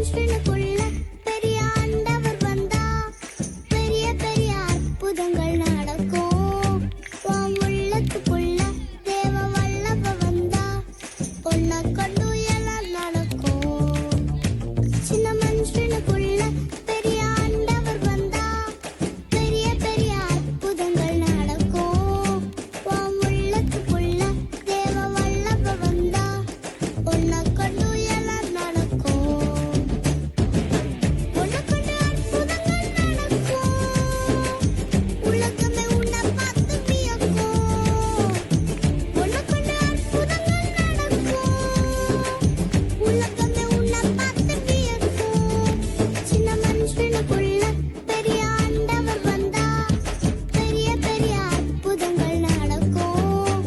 மனுஷனுக்குள்ள பெரிய ஆண்டவர் வந்தா பெரிய பெரிய அற்புதங்கள் நடக்கும். உன் உள்ளத்துக்குள்ள தேவ வல்லவ வந்தா உன்னை கொண்டு எல்லாம் நடக்கும். சின்ன மனுஷனுக்குள்ள பெரிய ஆண்டவர் வந்தா பெரிய பெரிய அற்புதங்கள் நடக்கும். உன் உள்ளத்துக்குள்ள தேவ வல்லவ வந்தா உன்னை கொண்டு எல்லாம் நடக்கும். உன்னை கொண்டு அற்புதங்கள் நடக்கும். உலகமே உன்னை பார்த்து வியக்கும். உன்னை கொண்டு அற்புதங்கள் நடக்கும். உலகமே உன்னை பார்த்து வியக்கும். சின்ன மனுஷனுக்குள்ள பெரிய ஆண்டவர் வந்தா பெரிய பெரிய அற்புதங்கள் நடக்கும்.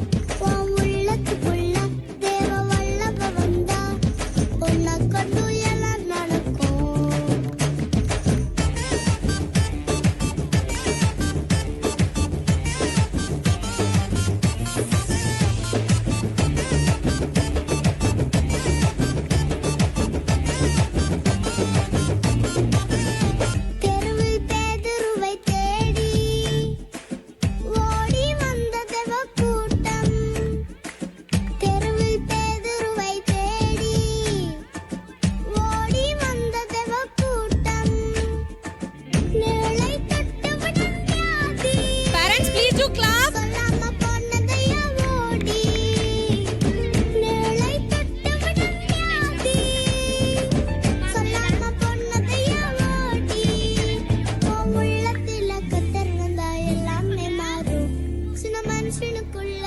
உன் உள்ளத்துக்குள்ள தேவ வல்லவ வந்தா உன்னை கொண்டு எல்லாம் நடக்கும். தெருவில் பேதுருவை தேடி ஓடி வந்த தேவ கூட்டம். தெருவில் பேதுருவை தேடி ஓடி வந்த தேவ கூட்டம். நிழலை தொட்டுவிடும் வியாதி Parents, please do clap. சொல்லாம போனதையா ஓடி. நிழலை தொட்டுவிடும் வியாதி சொல்லாம போனதையா ஓடி. உன் உள்ளத்தில கர்த்தர் வந்தா எல்லாமே மாறும். சின்ன மனுஷனுக்குள்ள